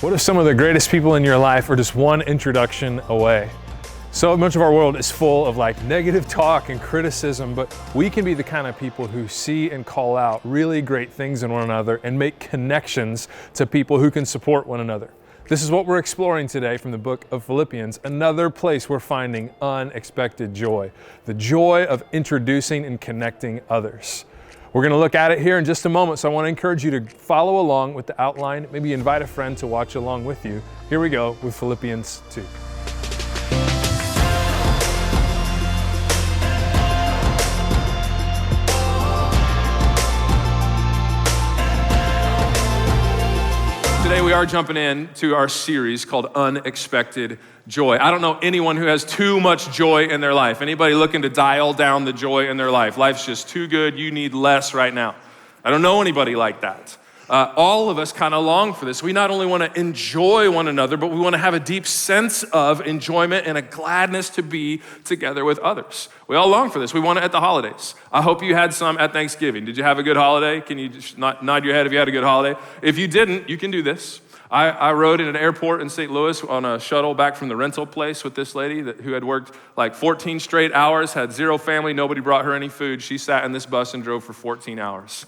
What if some of the greatest people in your life are just one introduction away? So much of our world is full of negative talk and criticism, but we can be the kind of people who see and call out really great things in one another and make connections to people who can support one another. This is what we're exploring today from the book of Philippians, another place we're finding unexpected joy, the joy of introducing and connecting others. We're going to look at it here in just a moment, so I want to encourage you to follow along with the outline, maybe invite a friend to watch along with you. Here we go with Philippians 2. Today we are jumping into our series called Unexpected Joy. I don't know anyone who has too much joy in their life. Anybody looking to dial down the joy in their life? Life's just too good, you need less right now. I don't know anybody like that. All of us kind of long for this. We not only want to enjoy one another, but we want to have a deep sense of enjoyment and a gladness to be together with others. We all long for this. We want it at the holidays. I hope you had some at Thanksgiving. Did you have a good holiday? Can you just nod your head if you had a good holiday? If you didn't, you can do this. I rode in an airport in St. Louis on a shuttle back from the rental place with this lady who had worked 14 straight hours, had zero family, nobody brought her any food. She sat in this bus and drove for 14 hours.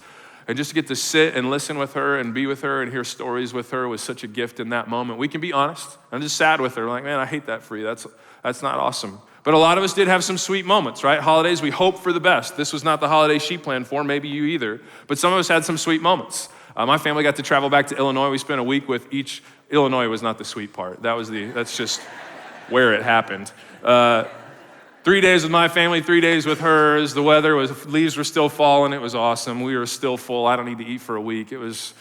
And just to get to sit and listen with her and be with her and hear stories with her was such a gift in that moment. We can be honest. I'm just sad with her. Man, I hate that for you. That's not awesome. But a lot of us did have some sweet moments, right? Holidays, we hope for the best. This was not the holiday she planned for, maybe you either. But some of us had some sweet moments. My family got to travel back to Illinois. We spent a week with each. Illinois was not the sweet part. That's just where it happened. 3 days with my family, 3 days with hers. The leaves were still falling. It was awesome. We were still full. I don't need to eat for a week. It was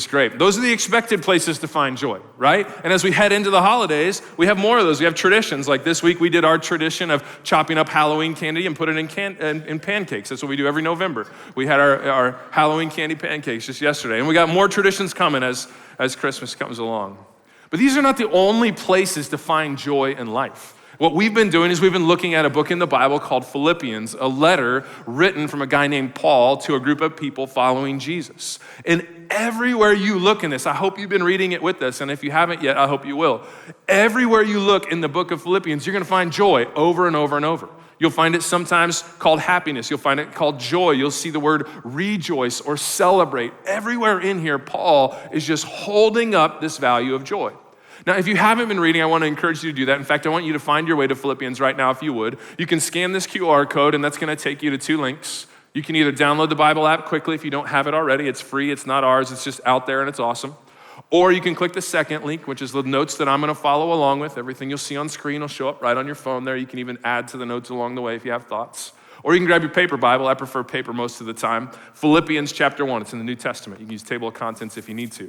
great. Those are the expected places to find joy, right? And as we head into the holidays, we have more of those. We have traditions. Like this week, we did our tradition of chopping up Halloween candy and put it in pancakes. That's what we do every November. We had our Halloween candy pancakes just yesterday. And we got more traditions coming as Christmas comes along. But these are not the only places to find joy in life. What we've been doing is we've been looking at a book in the Bible called Philippians, a letter written from a guy named Paul to a group of people following Jesus. And everywhere you look in this, I hope you've been reading it with us, and if you haven't yet, I hope you will. Everywhere you look in the book of Philippians, you're gonna find joy over and over and over. You'll find it sometimes called happiness. You'll find it called joy. You'll see the word rejoice or celebrate. Everywhere in here, Paul is just holding up this value of joy. Now, if you haven't been reading, I want to encourage you to do that. In fact, I want you to find your way to Philippians right now if you would. You can scan this QR code, and that's going to take you to 2 links. You can either download the Bible app quickly if you don't have it already. It's free. It's not ours. It's just out there, and it's awesome. Or you can click the second link, which is the notes that I'm going to follow along with. Everything you'll see on screen will show up right on your phone there. You can even add to the notes along the way if you have thoughts. Or you can grab your paper Bible. I prefer paper most of the time. Philippians chapter 1. It's in the New Testament. You can use table of contents if you need to.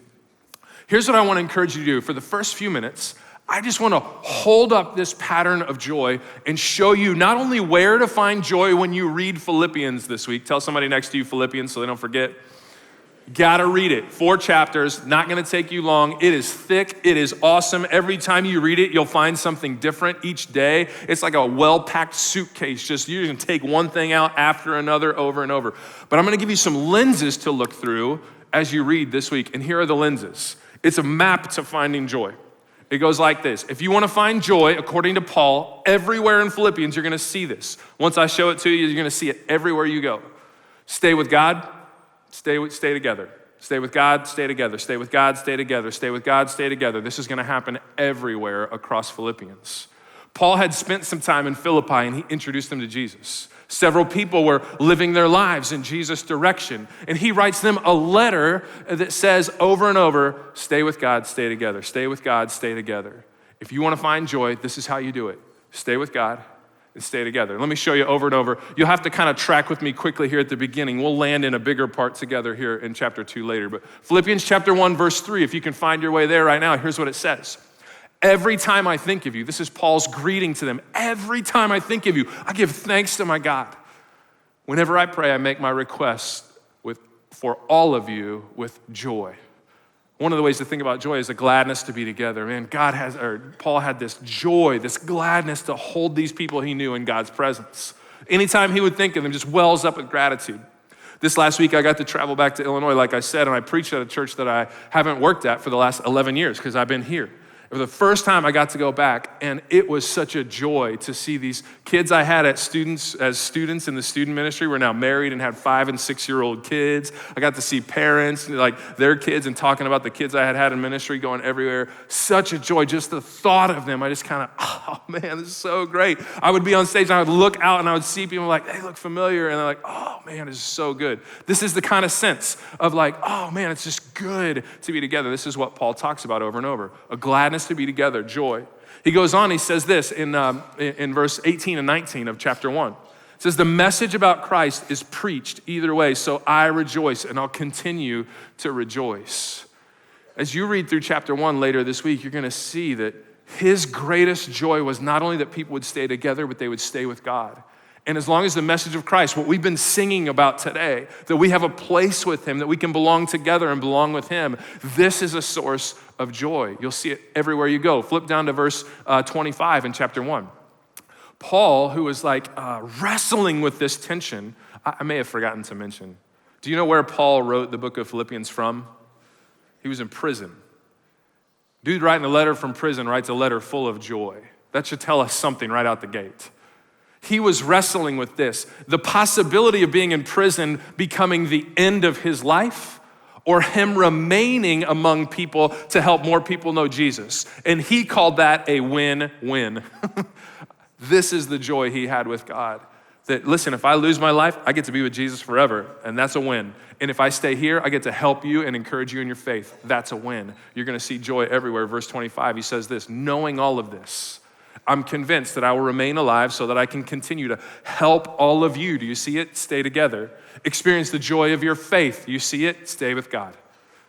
Here's what I want to encourage you to do. For the first few minutes, I just want to hold up this pattern of joy and show you not only where to find joy when you read Philippians this week. Tell somebody next to you Philippians so they don't forget. Gotta read it. 4 chapters, not gonna take you long. It is thick, it is awesome. Every time you read it, you'll find something different each day. It's like a well-packed suitcase. You're gonna take one thing out after another over and over. But I'm gonna give you some lenses to look through as you read this week. And here are the lenses. It's a map to finding joy. It goes like this. If you want to find joy, according to Paul, everywhere in Philippians, you're going to see this. Once I show it to you, you're going to see it everywhere you go. Stay with God, stay together. Stay with God, stay together. Stay with God, stay together. Stay with God, stay together. This is going to happen everywhere across Philippians. Paul had spent some time in Philippi, and he introduced them to Jesus. Several people were living their lives in Jesus' direction. And he writes them a letter that says over and over, stay with God, stay together. Stay with God, stay together. If you want to find joy, this is how you do it. Stay with God and stay together. Let me show you over and over. You'll have to kind of track with me quickly here at the beginning. We'll land in a bigger part together here in chapter 2 later. But Philippians chapter 1, verse 3, if you can find your way there right now, here's what it says. Every time I think of you, this is Paul's greeting to them. Every time I think of you, I give thanks to my God. Whenever I pray, I make my requests for all of you with joy. One of the ways to think about joy is the gladness to be together. Man, Paul had this joy, this gladness to hold these people he knew in God's presence. Anytime he would think of them, just wells up with gratitude. This last week, I got to travel back to Illinois, like I said, and I preached at a church that I haven't worked at for the last 11 years because I've been here. For the first time, I got to go back, and it was such a joy to see these kids I had as students in the student ministry were now married and had 5 and 6-year-old kids. I got to see parents, like their kids, and talking about the kids I had in ministry going everywhere. Such a joy, just the thought of them. I just kind of, oh man, this is so great. I would be on stage, and I would look out, and I would see people like, they look familiar, and they're like, oh man, this is so good. This is the kind of sense of like, oh man, it's just good to be together. This is what Paul talks about over and over. A gladness to be together, joy. He goes on, he says this in verse 18 and 19 of chapter 1. It says, the message about Christ is preached either way, so I rejoice, and I'll continue to rejoice. As you read through chapter 1 later this week, you're gonna see that his greatest joy was not only that people would stay together, but they would stay with God. And as long as the message of Christ, what we've been singing about today, that we have a place with him, that we can belong together and belong with him, this is a source of joy. You'll see it everywhere you go. Flip down to verse 25 in chapter 1. Paul, who was like wrestling with this tension, I may have forgotten to mention. Do you know where Paul wrote the book of Philippians from? He was in prison. Dude writing a letter from prison writes a letter full of joy. That should tell us something right out the gate. He was wrestling with this, the possibility of being in prison becoming the end of his life, or him remaining among people to help more people know Jesus. And he called that a win-win. This is the joy he had with God. That, listen, if I lose my life, I get to be with Jesus forever, and that's a win. And if I stay here, I get to help you and encourage you in your faith. That's a win. You're gonna see joy everywhere. Verse 25, he says this, knowing all of this, I'm convinced that I will remain alive so that I can continue to help all of you. Do you see it? Stay together. Experience the joy of your faith. You see it? Stay with God.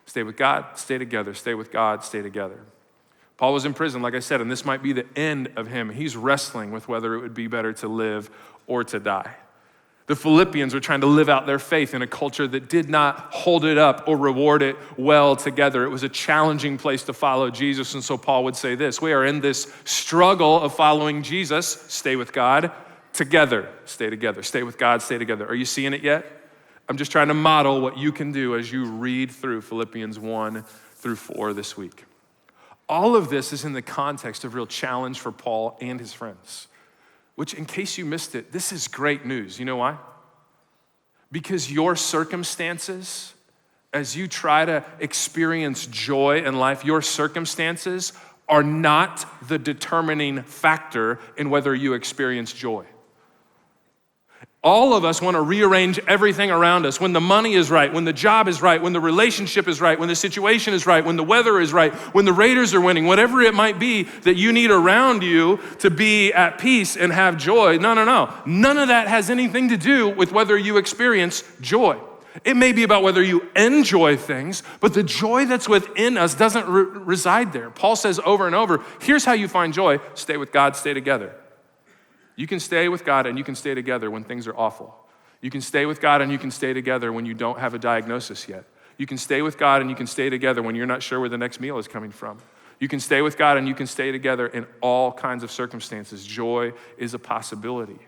Stay with God, stay together. Stay with God, stay together. Paul was in prison, like I said, and this might be the end of him. He's wrestling with whether it would be better to live or to die. The Philippians were trying to live out their faith in a culture that did not hold it up or reward it well together. It was a challenging place to follow Jesus, and so Paul would say this, we are in this struggle of following Jesus, stay with God, together, stay together, stay with God, stay together. Are you seeing it yet? I'm just trying to model what you can do as you read through Philippians 1 through 4 this week. All of this is in the context of real challenge for Paul and his friends. Which, in case you missed it, this is great news. You know why? Because your circumstances, as you try to experience joy in life, your circumstances are not the determining factor in whether you experience joy. All of us want to rearrange everything around us. When the money is right, when the job is right, when the relationship is right, when the situation is right, when the weather is right, when the Raiders are winning, whatever it might be that you need around you to be at peace and have joy. No. None of that has anything to do with whether you experience joy. It may be about whether you enjoy things, but the joy that's within us doesn't reside there. Paul says over and over, here's how you find joy. Stay with God, stay together. You can stay with God and you can stay together when things are awful. You can stay with God and you can stay together when you don't have a diagnosis yet. You can stay with God and you can stay together when you're not sure where the next meal is coming from. You can stay with God and you can stay together in all kinds of circumstances. Joy is a possibility.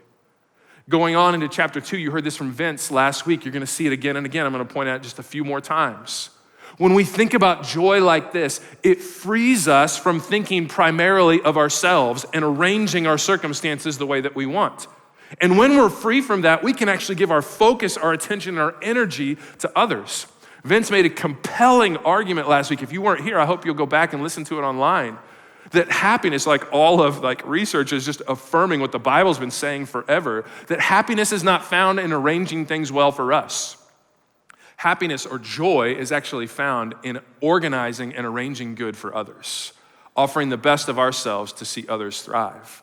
Going on into chapter 2, you heard this from Vince last week. You're gonna see it again and again. I'm gonna point out just a few more times. When we think about joy like this, it frees us from thinking primarily of ourselves and arranging our circumstances the way that we want. And when we're free from that, we can actually give our focus, our attention, our energy to others. Vince made a compelling argument last week. If you weren't here, I hope you'll go back and listen to it online. That happiness, like all of research is just affirming what the Bible's been saying forever, that happiness is not found in arranging things well for us. Happiness or joy is actually found in organizing and arranging good for others, offering the best of ourselves to see others thrive.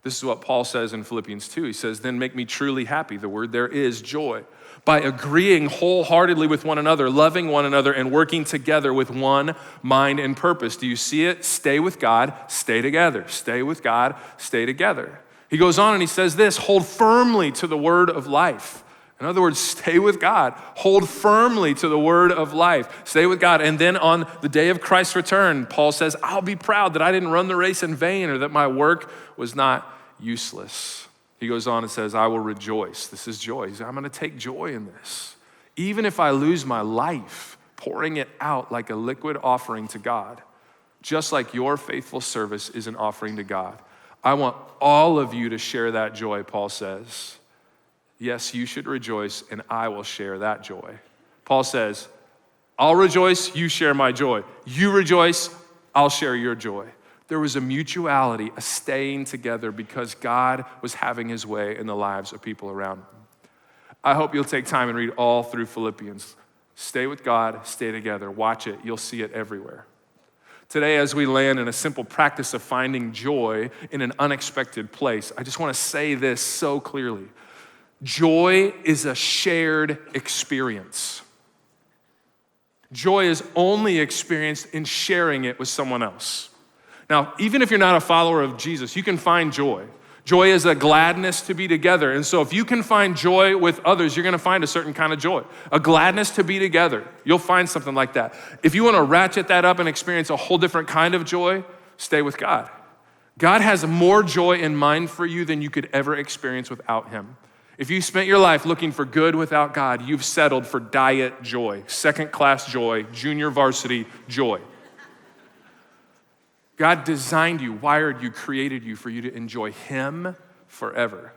This is what Paul says in Philippians 2. He says, then make me truly happy. The word there is joy. By agreeing wholeheartedly with one another, loving one another, and working together with one mind and purpose. Do you see it? Stay with God, stay together. Stay with God, stay together. He goes on and he says this, hold firmly to the word of life. In other words, stay with God. Hold firmly to the word of life. Stay with God. And then on the day of Christ's return, Paul says, I'll be proud that I didn't run the race in vain or that my work was not useless. He goes on and says, I will rejoice. This is joy. He says, I'm going to take joy in this. even if I lose my life, pouring it out like a liquid offering to God, just like your faithful service is an offering to God. I want all of you to share that joy, Paul says. Yes, you should rejoice, and I will share that joy. Paul says, I'll rejoice, you share my joy. You rejoice, I'll share your joy. There was a mutuality, a staying together because God was having his way in the lives of people around him. I hope you'll take time and read all through Philippians. Stay with God, stay together, watch it. You'll see it everywhere. Today, as we land in a simple practice of finding joy in an unexpected place, I just want to say this so clearly. Joy is a shared experience. Joy is only experienced in sharing it with someone else. Now, even if you're not a follower of Jesus, you can find joy. Joy is a gladness to be together. And so if you can find joy with others, you're gonna find a certain kind of joy. A gladness to be together. You'll find something like that. If you wanna ratchet that up and experience a whole different kind of joy, stay with God. God has more joy in mind for you than you could ever experience without him. If you spent your life looking for good without God, you've settled for diet joy, second-class joy, junior varsity joy. God designed you, wired you, created you for you to enjoy him forever.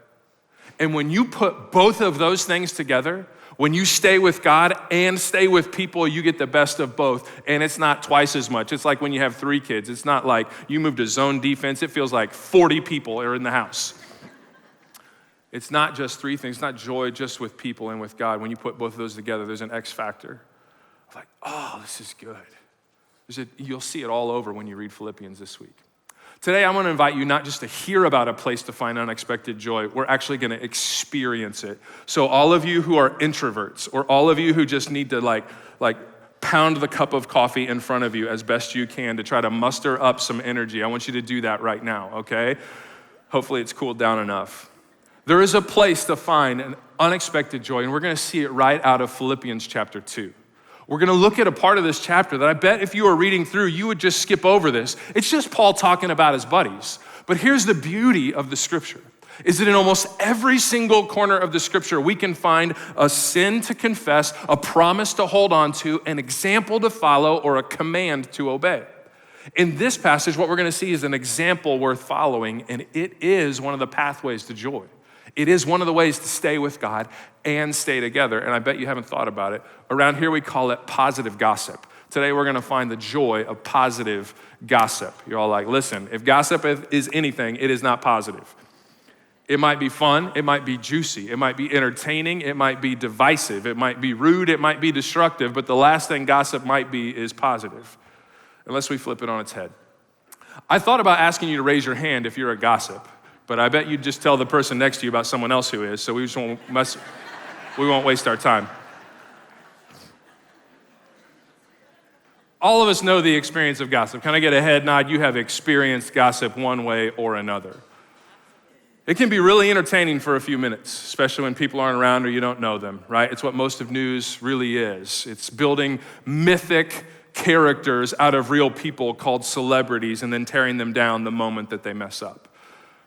And when you put both of those things together, when you stay with God and stay with people, you get the best of both. And it's not twice as much. It's like when you have 3 kids. It's not like you move to zone defense. It feels like 40 people are in the house. It's not just 3 things. It's not joy just with people and with God. When you put both of those together, there's an X factor. Like, oh, this is good. You'll see it all over when you read Philippians this week. Today, I want to invite you not just to hear about a place to find unexpected joy, we're actually going to experience it. So all of you who are introverts, or all of you who just need to like pound the cup of coffee in front of you as best you can to try to muster up some energy, I want you to do that right now, okay? Hopefully it's cooled down enough. There is a place to find an unexpected joy, and we're going to see it right out of Philippians chapter 2. We're gonna look at a part of this chapter that I bet if you were reading through, you would just skip over this. It's just Paul talking about his buddies. But here's the beauty of the scripture, is that in almost every single corner of the scripture, we can find a sin to confess, a promise to hold on to, an example to follow, or a command to obey. In this passage, what we're gonna see is an example worth following, and it is one of the pathways to joy. It is one of the ways to stay with God and stay together, and I bet you haven't thought about it. Around here, we call it positive gossip. Today, we're gonna find the joy of positive gossip. You're all like, listen, if gossip is anything, it is not positive. It might be fun, it might be juicy, it might be entertaining, it might be divisive, it might be rude, it might be destructive, but the last thing gossip might be is positive, unless we flip it on its head. I thought about asking you to raise your hand if you're a gossip, but I bet you'd just tell the person next to you about someone else who is, so we won't waste our time. All of us know the experience of gossip. Can I get a head nod? You have experienced gossip one way or another. It can be really entertaining for a few minutes, especially when people aren't around or you don't know them, right? It's what most of news really is. It's building mythic characters out of real people called celebrities and then tearing them down the moment that they mess up.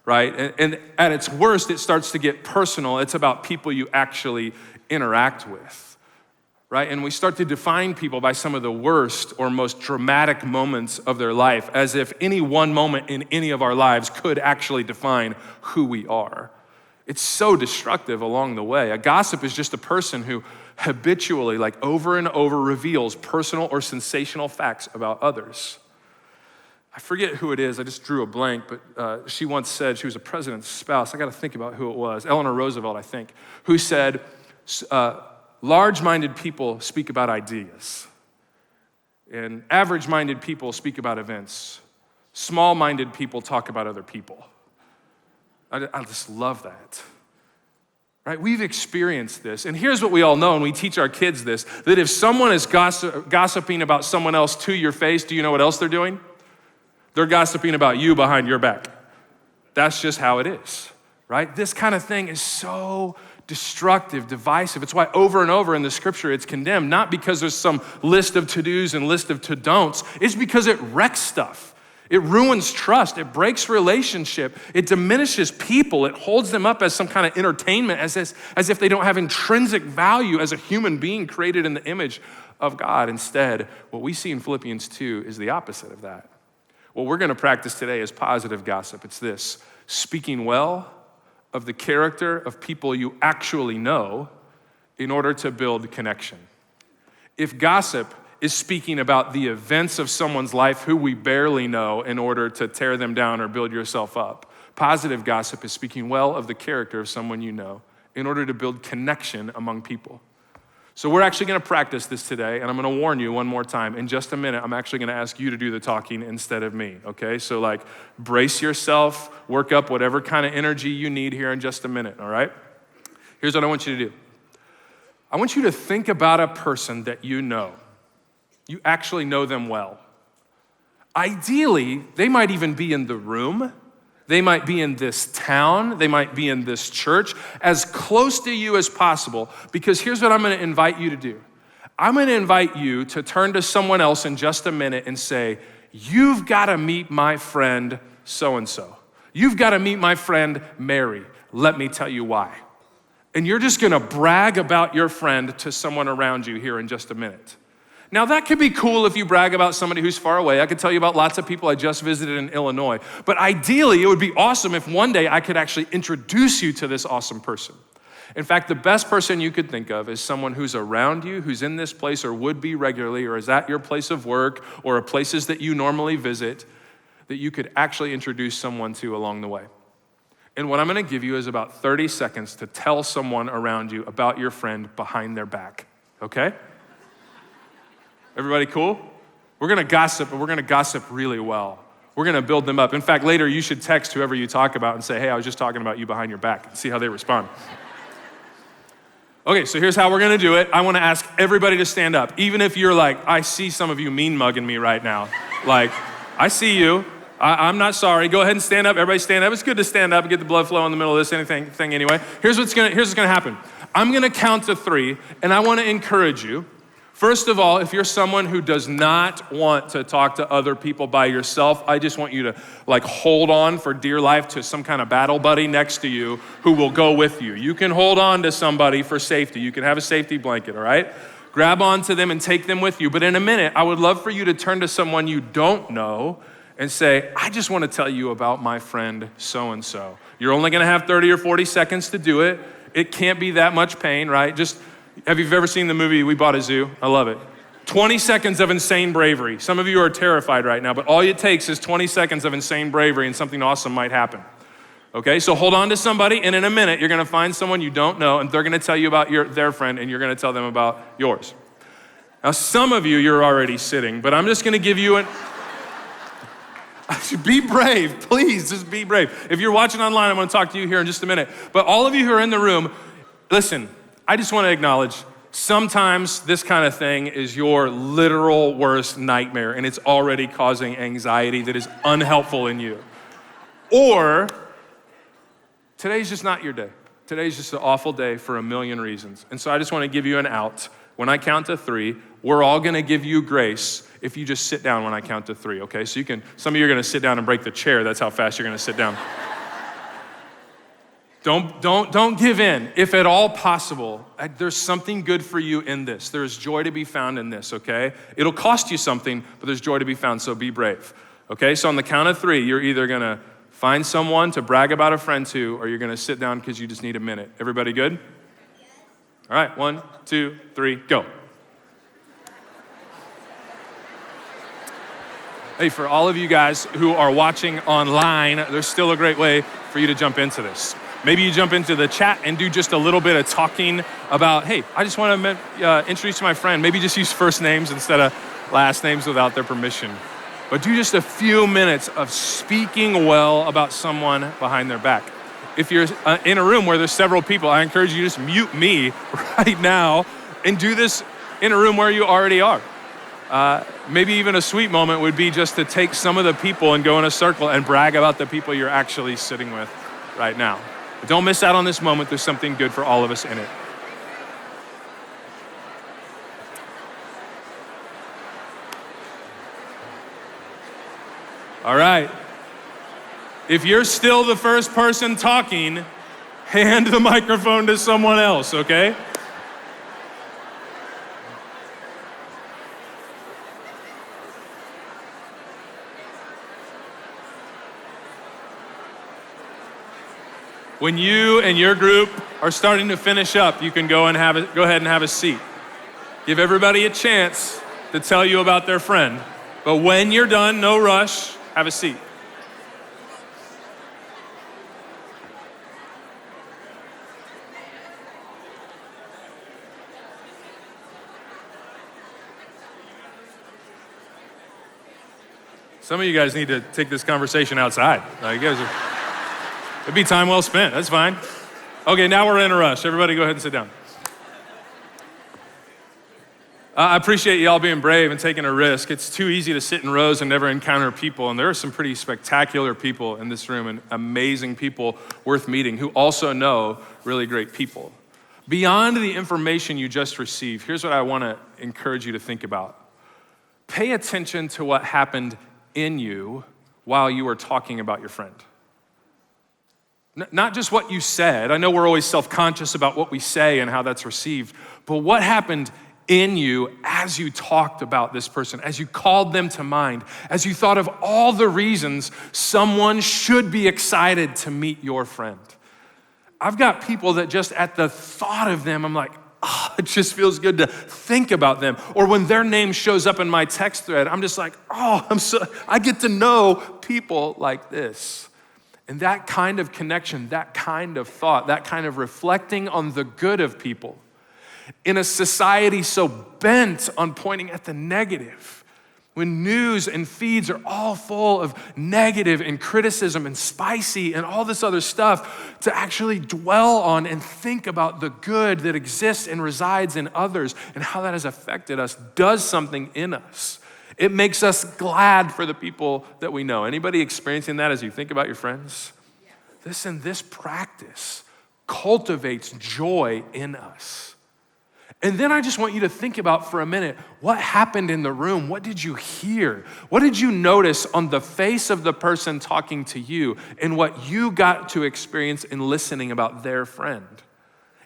Right? And at its worst, it starts to get personal. It's about people you actually interact with, right? And we start to define people by some of the worst or most dramatic moments of their life, as if any one moment in any of our lives could actually define who we are. It's so destructive along the way. A gossip is just a person who habitually, like over and over, reveals personal or sensational facts about others. I forget who it is, I just drew a blank, but she once said, she was a president's spouse, I gotta think about who it was, Eleanor Roosevelt, I think, who said, large-minded people speak about ideas, and average-minded people speak about events. Small-minded people talk about other people. I just love that. Right? We've experienced this, and here's what we all know, and we teach our kids this, that if someone is gossiping about someone else to your face, do you know what else they're doing? They're gossiping about you behind your back. That's just how it is, right? This kind of thing is so destructive, divisive. It's why over and over in the scripture it's condemned, not because there's some list of to-dos and list of to-don'ts. It's because it wrecks stuff. It ruins trust. It breaks relationship. It diminishes people. It holds them up as some kind of entertainment, as if they don't have intrinsic value as a human being created in the image of God. Instead, what we see in Philippians 2 is the opposite of that. What we're going to practice today is positive gossip. It's this: speaking well of the character of people you actually know in order to build connection. If gossip is speaking about the events of someone's life who we barely know in order to tear them down or build yourself up, positive gossip is speaking well of the character of someone you know in order to build connection among people. So we're actually going to practice this today, and I'm going to warn you one more time. In just a minute, I'm actually going to ask you to do the talking instead of me, okay? So brace yourself, work up whatever kind of energy you need here in just a minute, all right? Here's what I want you to do. I want you to think about a person that you know. You actually know them well. Ideally, they might even be in the room. They might be in this town. They might be in this church, as close to you as possible, because here's what I'm going to invite you to do. I'm going to invite you to turn to someone else in just a minute and say, you've got to meet my friend so-and-so. You've got to meet my friend Mary. Let me tell you why. And you're just going to brag about your friend to someone around you here in just a minute. Now, that could be cool if you brag about somebody who's far away. I could tell you about lots of people I just visited in Illinois. But ideally, it would be awesome if one day I could actually introduce you to this awesome person. In fact, the best person you could think of is someone who's around you, who's in this place or would be regularly, or is at your place of work or places that you normally visit, that you could actually introduce someone to along the way. And what I'm going to give you is about 30 seconds to tell someone around you about your friend behind their back, okay? Everybody cool? We're going to gossip, but we're going to gossip really well. We're going to build them up. In fact, later you should text whoever you talk about and say, hey, I was just talking about you behind your back, and see how they respond. Okay, so here's how we're going to do it. I want to ask everybody to stand up. Even if you're I see some of you mean mugging me right now. I see you. I'm not sorry. Go ahead and stand up. Everybody stand up. It's good to stand up and get the blood flow in the middle of this thing anyway. Here's what's going to happen. I'm going to count to 3, and I want to encourage you. First of all, if you're someone who does not want to talk to other people by yourself, I just want you to hold on for dear life to some kind of battle buddy next to you who will go with you. You can hold on to somebody for safety. You can have a safety blanket, all right? Grab onto them and take them with you. But in a minute, I would love for you to turn to someone you don't know and say, I just want to tell you about my friend so-and-so. You're only going to have 30 or 40 seconds to do it. It can't be that much pain, right? Have you ever seen the movie We Bought a Zoo? I love it. 20 seconds of insane bravery. Some of you are terrified right now, but all it takes is 20 seconds of insane bravery and something awesome might happen. Okay, so hold on to somebody, and in a minute, you're gonna find someone you don't know, and they're gonna tell you about their friend, and you're gonna tell them about yours. Now, some of you're already sitting, but I'm just gonna give you be brave, please, just be brave. If you're watching online, I'm gonna talk to you here in just a minute. But all of you who are in the room, listen, I just wanna acknowledge, sometimes this kind of thing is your literal worst nightmare, and it's already causing anxiety that is unhelpful in you. Or, today's just not your day. Today's just an awful day for a million reasons. And so I just wanna give you an out. When I count to 3, we're all gonna give you grace if you just sit down when I count to 3, okay? So some of you are gonna sit down and break the chair. That's how fast you're gonna sit down. Don't give in. If at all possible, there's something good for you in this. There's joy to be found in this, okay? It'll cost you something, but there's joy to be found, so be brave. Okay, so on the count of 3, you're either gonna find someone to brag about a friend to, or you're gonna sit down because you just need a minute. Everybody good? All right, 1, 2, 3, go. Hey, for all of you guys who are watching online, there's still a great way for you to jump into this. Maybe you jump into the chat and do just a little bit of talking about, hey, I just want to introduce my friend. Maybe just use first names instead of last names without their permission. But do just a few minutes of speaking well about someone behind their back. If you're in a room where there's several people, I encourage you to just mute me right now and do this in a room where you already are. Maybe even a sweet moment would be just to take some of the people and go in a circle and brag about the people you're actually sitting with right now. But don't miss out on this moment. There's something good for all of us in it. All right. If you're still the first person talking, hand the microphone to someone else, okay? When you and your group are starting to finish up, you can go ahead and have a seat. Give everybody a chance to tell you about their friend. But when you're done, no rush, have a seat. Some of you guys need to take this conversation outside. It'd be time well spent, that's fine. Okay, now we're in a rush. Everybody go ahead and sit down. I appreciate y'all being brave and taking a risk. It's too easy to sit in rows and never encounter people, and there are some pretty spectacular people in this room and amazing people worth meeting who also know really great people. Beyond the information you just received, here's what I wanna encourage you to think about. Pay attention to what happened in you while you were talking about your friend. Not just what you said. I know we're always self-conscious about what we say and how that's received, but what happened in you as you talked about this person, as you called them to mind, as you thought of all the reasons someone should be excited to meet your friend. I've got people that just at the thought of them, I'm like, oh, it just feels good to think about them. Or when their name shows up in my text thread, I'm just like, oh, I get to know people like this. And that kind of connection, that kind of thought, that kind of reflecting on the good of people in a society so bent on pointing at the negative, when news and feeds are all full of negative and criticism and spicy and all this other stuff, to actually dwell on and think about the good that exists and resides in others and how that has affected us does something in us. It makes us glad for the people that we know. Anybody experiencing that as you think about your friends? Yes. Listen, this practice cultivates joy in us. And then I just want you to think about for a minute, what happened in the room? What did you hear? What did you notice on the face of the person talking to you and what you got to experience in listening about their friend?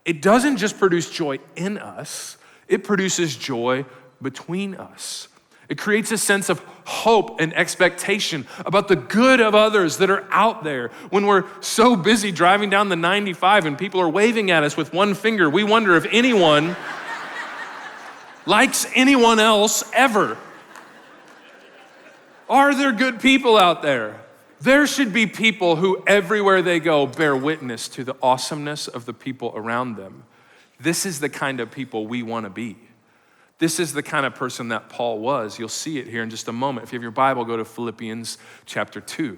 It doesn't just produce joy in us, it produces joy between us. It creates a sense of hope and expectation about the good of others that are out there. When we're so busy driving down the 95 and people are waving at us with one finger, we wonder if anyone likes anyone else ever. Are there good people out there? There should be people who everywhere they go bear witness to the awesomeness of the people around them. This is the kind of people we want to be. This is the kind of person that Paul was. You'll see it here in just a moment. If you have your Bible, go to Philippians chapter 2.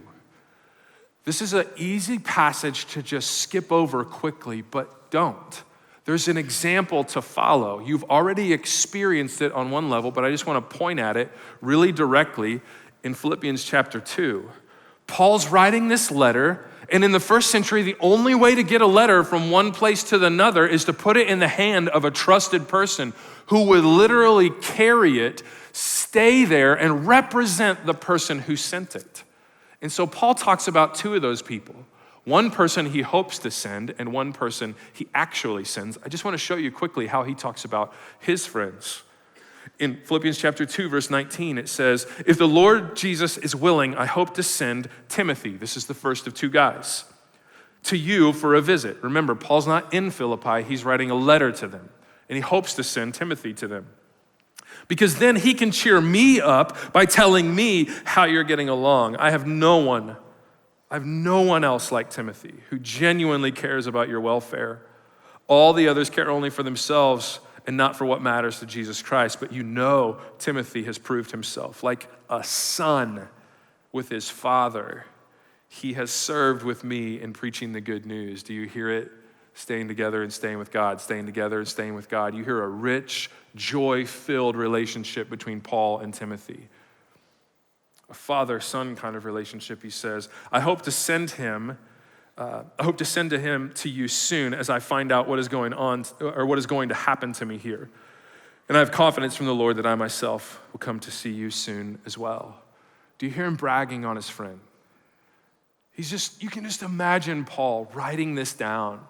This is an easy passage to just skip over quickly, but don't. There's an example to follow. You've already experienced it on one level, but I just want to point at it really directly in Philippians chapter 2. Paul's writing this letter, and in the first century, the only way to get a letter from one place to another is to put it in the hand of a trusted person who would literally carry it, stay there, and represent the person who sent it. And so Paul talks about two of those people. One person he hopes to send, and one person he actually sends. I just want to show you quickly how he talks about his friends. In Philippians chapter 2, verse 19, it says, if the Lord Jesus is willing, I hope to send Timothy. This is the first of two guys. To you for a visit. Remember, Paul's not in Philippi. He's writing a letter to them. And he hopes to send Timothy to them. Because then he can cheer me up by telling me how you're getting along. I have no one else like Timothy who genuinely cares about your welfare. All the others care only for themselves and not for what matters to Jesus Christ. But you know Timothy has proved himself like a son with his father. He has served with me in preaching the good news. Do you hear it? Staying together and staying with God, staying together and staying with God. You hear a rich, joy-filled relationship between Paul and Timothy. A father-son kind of relationship, he says. I hope to send to him to you soon as I find out what is going on or what is going to happen to me here. And I have confidence from the Lord that I myself will come to see you soon as well. Do you hear him bragging on his friend? You can just imagine Paul writing this down.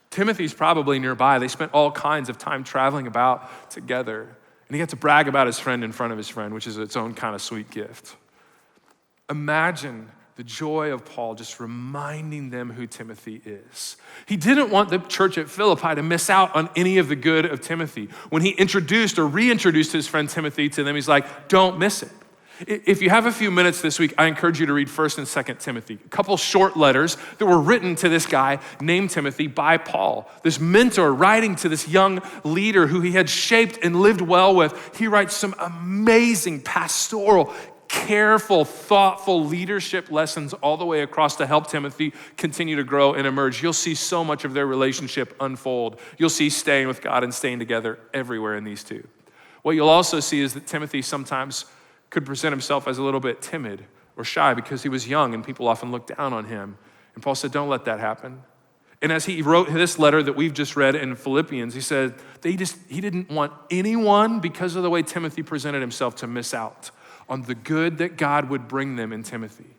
Timothy's probably nearby. They spent all kinds of time traveling about together. And he got to brag about his friend in front of his friend, which is its own kind of sweet gift. Imagine the joy of Paul just reminding them who Timothy is. He didn't want the church at Philippi to miss out on any of the good of Timothy. When he introduced or reintroduced his friend Timothy to them, he's like, don't miss it. If you have a few minutes this week, I encourage you to read 1st and 2nd Timothy, a couple short letters that were written to this guy named Timothy by Paul, this mentor writing to this young leader who he had shaped and lived well with. He writes some amazing pastoral, careful, thoughtful leadership lessons all the way across to help Timothy continue to grow and emerge. You'll see so much of their relationship unfold. You'll see staying with God and staying together everywhere in these two. What you'll also see is that Timothy sometimes could present himself as a little bit timid or shy because he was young and people often looked down on him. And Paul said, don't let that happen. And as he wrote this letter that we've just read in Philippians, he said he didn't want anyone, because of the way Timothy presented himself, to miss out on the good that God would bring them in Timothy.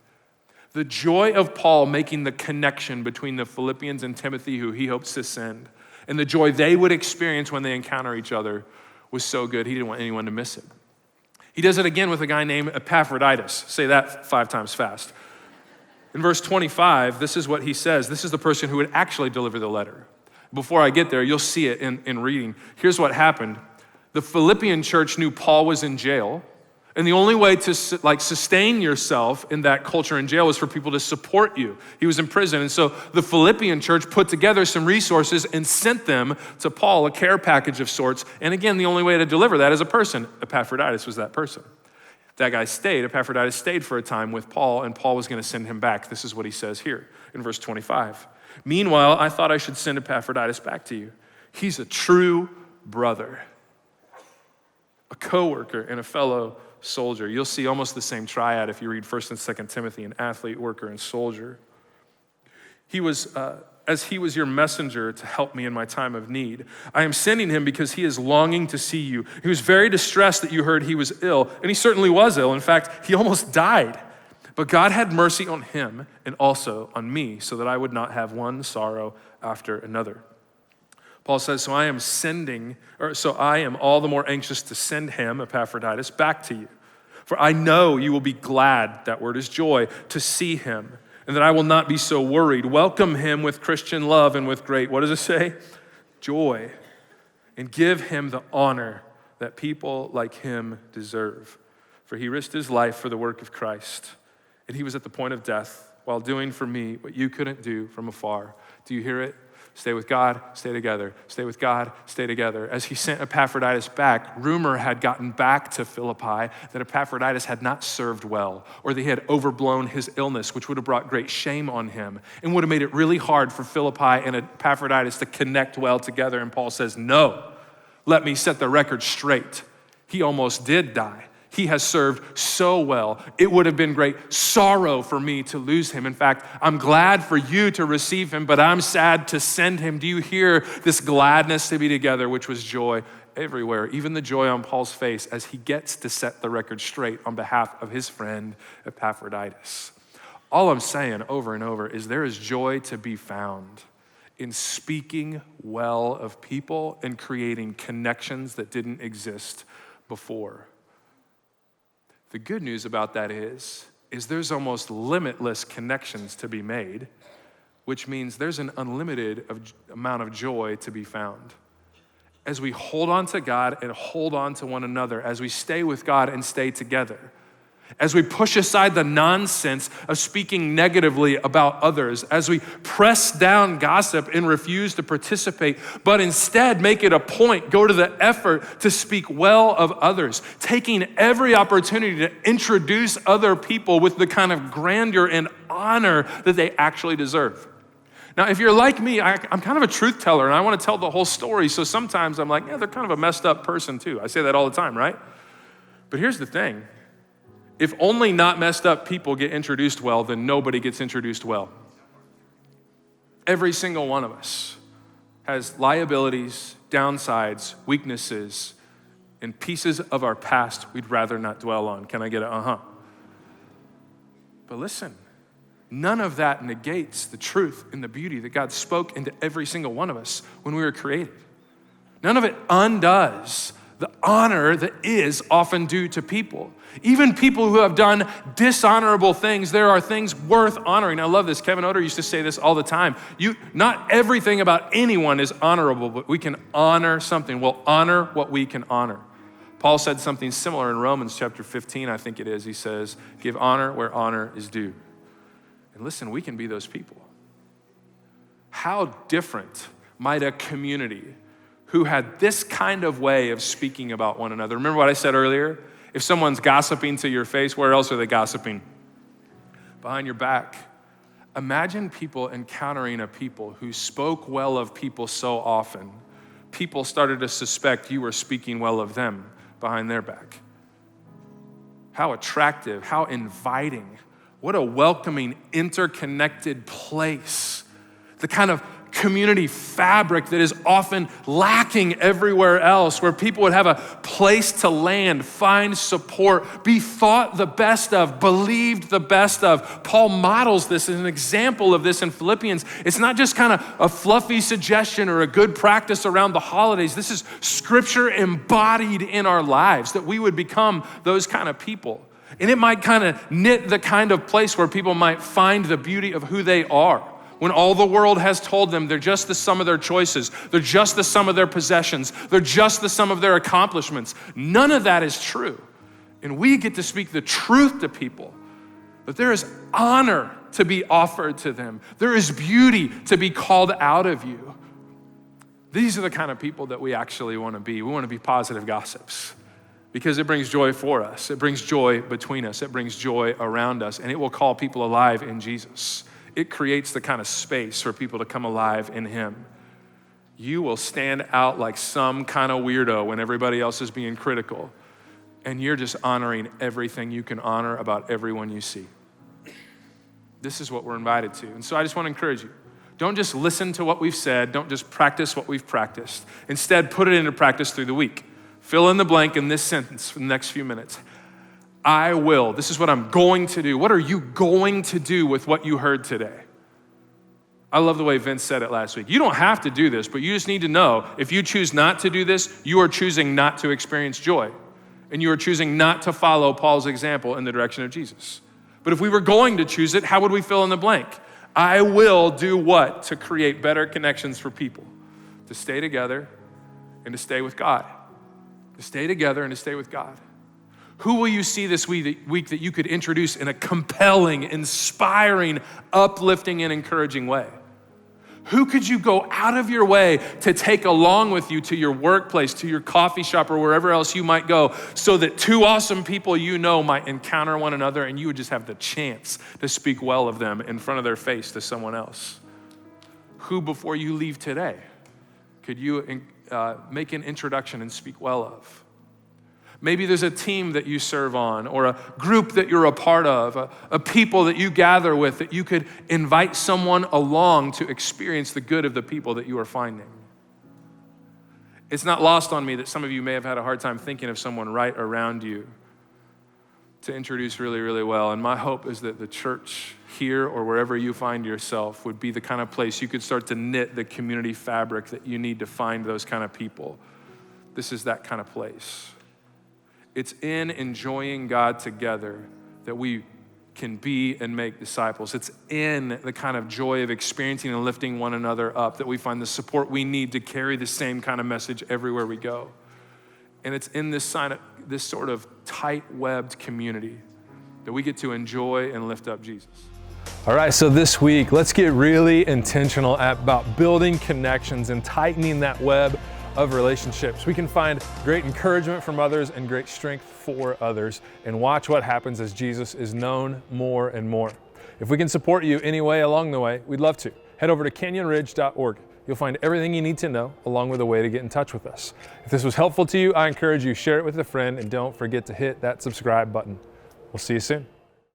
The joy of Paul making the connection between the Philippians and Timothy, who he hopes to send, and the joy they would experience when they encounter each other was so good, he didn't want anyone to miss it. He does it again with a guy named Epaphroditus. Say that 5 times fast. In verse 25, this is what he says. This is the person who would actually deliver the letter. Before I get there, you'll see it in reading. Here's what happened. The Philippian church knew Paul was in jail, and the only way to sustain yourself in that culture in jail was for people to support you. He was in prison, and so the Philippian church put together some resources and sent them to Paul, a care package of sorts. And again, the only way to deliver that is a person. Epaphroditus was that person. That guy stayed. Epaphroditus stayed for a time with Paul, and Paul was going to send him back. This is what he says here in verse 25. Meanwhile, I thought I should send Epaphroditus back to you. He's a true brother, a co-worker and a fellow soldier. You'll see almost the same triad if you read 1st and 2nd Timothy, an athlete, worker, and soldier. He was, as he was your messenger to help me in my time of need. I am sending him because he is longing to see you. He was very distressed that you heard he was ill, and he certainly was ill. In fact, he almost died. But God had mercy on him and also on me, so that I would not have one sorrow after another. Paul says, so I am all the more anxious to send him, Epaphroditus, back to you. For I know you will be glad, that word is joy, to see him, and that I will not be so worried. Welcome him with Christian love and with great, what does it say? Joy. And give him the honor that people like him deserve. For he risked his life for the work of Christ, and he was at the point of death while doing for me what you couldn't do from afar. Do you hear it? Stay with God, stay together. Stay with God, stay together. As he sent Epaphroditus back, rumor had gotten back to Philippi that Epaphroditus had not served well, or that he had overblown his illness, which would have brought great shame on him and would have made it really hard for Philippi and Epaphroditus to connect well together. And Paul says, no, let me set the record straight. He almost did die. He has served so well. It would have been great sorrow for me to lose him. In fact, I'm glad for you to receive him, but I'm sad to send him. Do you hear this gladness to be together, which was joy everywhere, even the joy on Paul's face as he gets to set the record straight on behalf of his friend Epaphroditus. All I'm saying over and over is there is joy to be found in speaking well of people and creating connections that didn't exist before. The good news about that is there's almost limitless connections to be made, which means there's an unlimited amount of joy to be found. As we hold on to God and hold on to one another, as we stay with God and stay together, as we push aside the nonsense of speaking negatively about others, as we press down gossip and refuse to participate, but instead make it a point, go to the effort to speak well of others, taking every opportunity to introduce other people with the kind of grandeur and honor that they actually deserve. Now, if you're like me, I'm kind of a truth teller and I want to tell the whole story, so sometimes I'm like, yeah, they're kind of a messed up person too. I say that all the time, right? But here's the thing. If only not messed up people get introduced well, then nobody gets introduced well. Every single one of us has liabilities, downsides, weaknesses, and pieces of our past we'd rather not dwell on. Can I get a uh-huh? But listen, none of that negates the truth and the beauty that God spoke into every single one of us when we were created. None of it undoes the honor that is often due to people. Even people who have done dishonorable things, there are things worth honoring. I love this. Kevin Oder used to say this all the time. Not everything about anyone is honorable, but we can honor something. We'll honor what we can honor. Paul said something similar in Romans chapter 15, I think it is. He says, give honor where honor is due. And listen, we can be those people. How different might a community who had this kind of way of speaking about one another. Remember what I said earlier? If someone's gossiping to your face, where else are they gossiping? Behind your back. Imagine people encountering a people who spoke well of people so often, people started to suspect you were speaking well of them behind their back. How attractive, how inviting, what a welcoming, interconnected place. The kind of community fabric that is often lacking everywhere else, where people would have a place to land, find support, be thought the best of, believed the best of. Paul models this as an example of this in Philippians. It's not just kind of a fluffy suggestion or a good practice around the holidays. This is scripture embodied in our lives, that we would become those kind of people. And it might kind of knit the kind of place where people might find the beauty of who they are. When all the world has told them they're just the sum of their choices, they're just the sum of their possessions, they're just the sum of their accomplishments. None of that is true. And we get to speak the truth to people, that there is honor to be offered to them. There is beauty to be called out of you. These are the kind of people that we actually want to be. We want to be positive gossips because it brings joy for us. It brings joy between us. It brings joy around us, and it will call people alive in Jesus. It creates the kind of space for people to come alive in him. You will stand out like some kind of weirdo when everybody else is being critical, and you're just honoring everything you can honor about everyone you see. This is what we're invited to. And so I just want to encourage you. Don't just listen to what we've said. Don't just practice what we've practiced. Instead, put it into practice through the week. Fill in the blank in this sentence for the next few minutes. I will. This is what I'm going to do. What are you going to do with what you heard today? I love the way Vince said it last week. You don't have to do this, but you just need to know if you choose not to do this, you are choosing not to experience joy. And you are choosing not to follow Paul's example in the direction of Jesus. But if we were going to choose it, how would we fill in the blank? I will do what? To create better connections for people. To stay together and to stay with God. To stay together and to stay with God. Who will you see this week that you could introduce in a compelling, inspiring, uplifting, and encouraging way? Who could you go out of your way to take along with you to your workplace, to your coffee shop, or wherever else you might go, so that two awesome people you know might encounter one another and you would just have the chance to speak well of them in front of their face to someone else? Who, before you leave today, could you make an introduction and speak well of? Maybe there's a team that you serve on, or a group that you're a part of, a people that you gather with, that you could invite someone along to experience the good of the people that you are finding. It's not lost on me that some of you may have had a hard time thinking of someone right around you to introduce really, really well. And my hope is that the church here or wherever you find yourself would be the kind of place you could start to knit the community fabric that you need to find those kind of people. This is that kind of place. It's in enjoying God together that we can be and make disciples. It's in the kind of joy of experiencing and lifting one another up that we find the support we need to carry the same kind of message everywhere we go. And it's in this sort of tight-webbed community that we get to enjoy and lift up Jesus. All right, so this week, let's get really intentional about building connections and tightening that web of relationships. We can find great encouragement from others and great strength for others, and watch what happens as Jesus is known more and more. If we can support you any way along the way, we'd love to. Head over to canyonridge.org. You'll find everything you need to know, along with a way to get in touch with us. If this was helpful to you, I encourage you, share it with a friend, and don't forget to hit that subscribe button. We'll see you soon.